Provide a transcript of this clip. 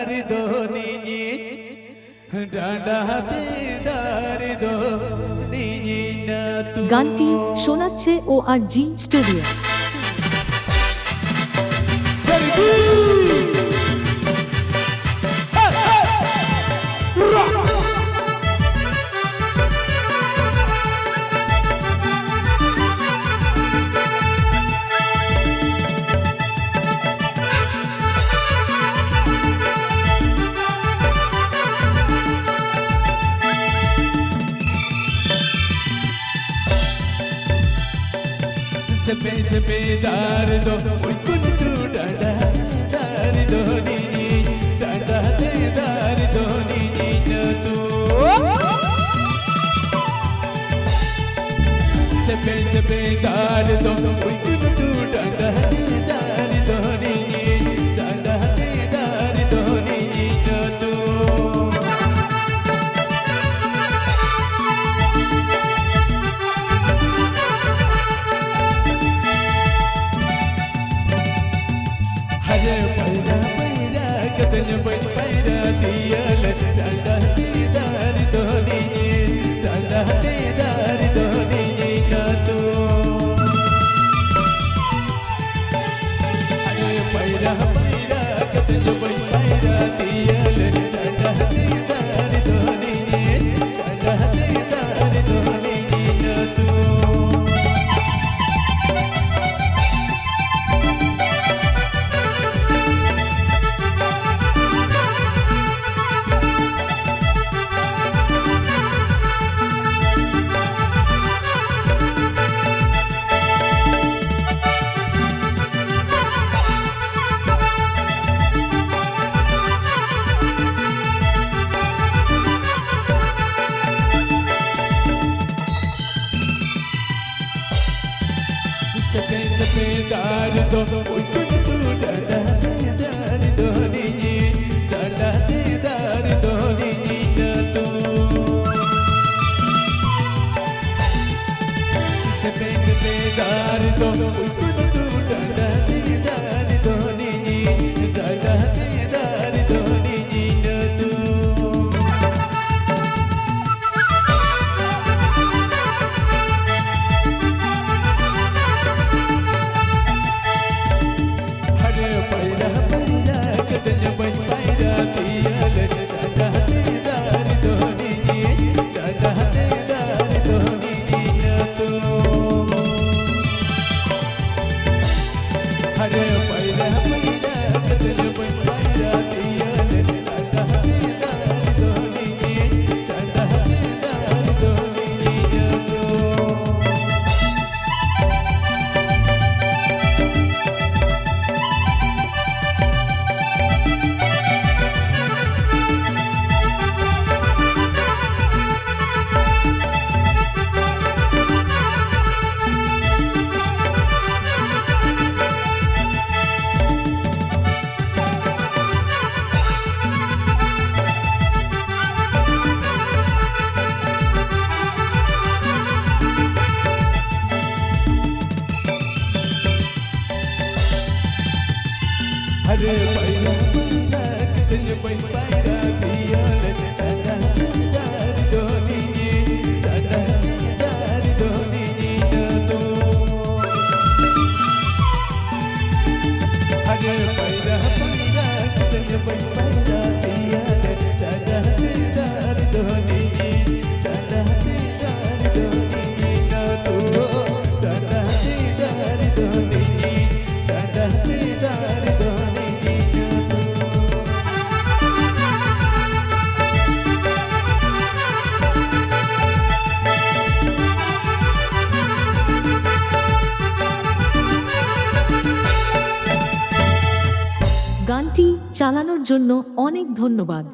দার দোনি ডাডাতে দার দোনি না তু। গানটি শোনাচ্ছে ORG স্টুডিও। सपे सपे दार दो कुन तू डाडा दार दो नी डाडा दे दार दो नी न तू। सपे सपे दार दो कुन तू डाडा दार दो नी डाडा दे दार दो नी न तू। हरे पैरा पैरा कतन बन पैरा दियल डाडा दीदार दोनी डाडा दीदार दोनी का तू। हरे पैरा पैरा कतन बन पैरा दियल डाडा दीदार दोनी डाडा दीदार दोनी का तू। सपे सपे दार दो कुन तू डाडा दार दो नी डाडा दार दो नी न तू। सपे सपे दार दो कुन तू डाडा दार दो नी डाडा दार दो नी न तू। पैरा पैरा कतन बन पैरा दियल डाडा दीदार दोनी डाडा दीदार दोनी न तू। हरे पैरा पैरा कतन बन पैरा दियल डाडा दीदार दोनी डाडा दीदार दोनी न तू। हरे पैरा पैरा कतन बन पैरा दियल डाडा दीदार दोनी डाडा दीदार दोनी न तू। हरे पैरा पैरा कतन बन पैरा दियल डाडा दीदार दोनी डाडा दीदार दोनी न तू। डाडा दीदार दोनी डाडा दीदार दोनी। গানটি চালানোর জন্য অনেক ধন্যবাদ।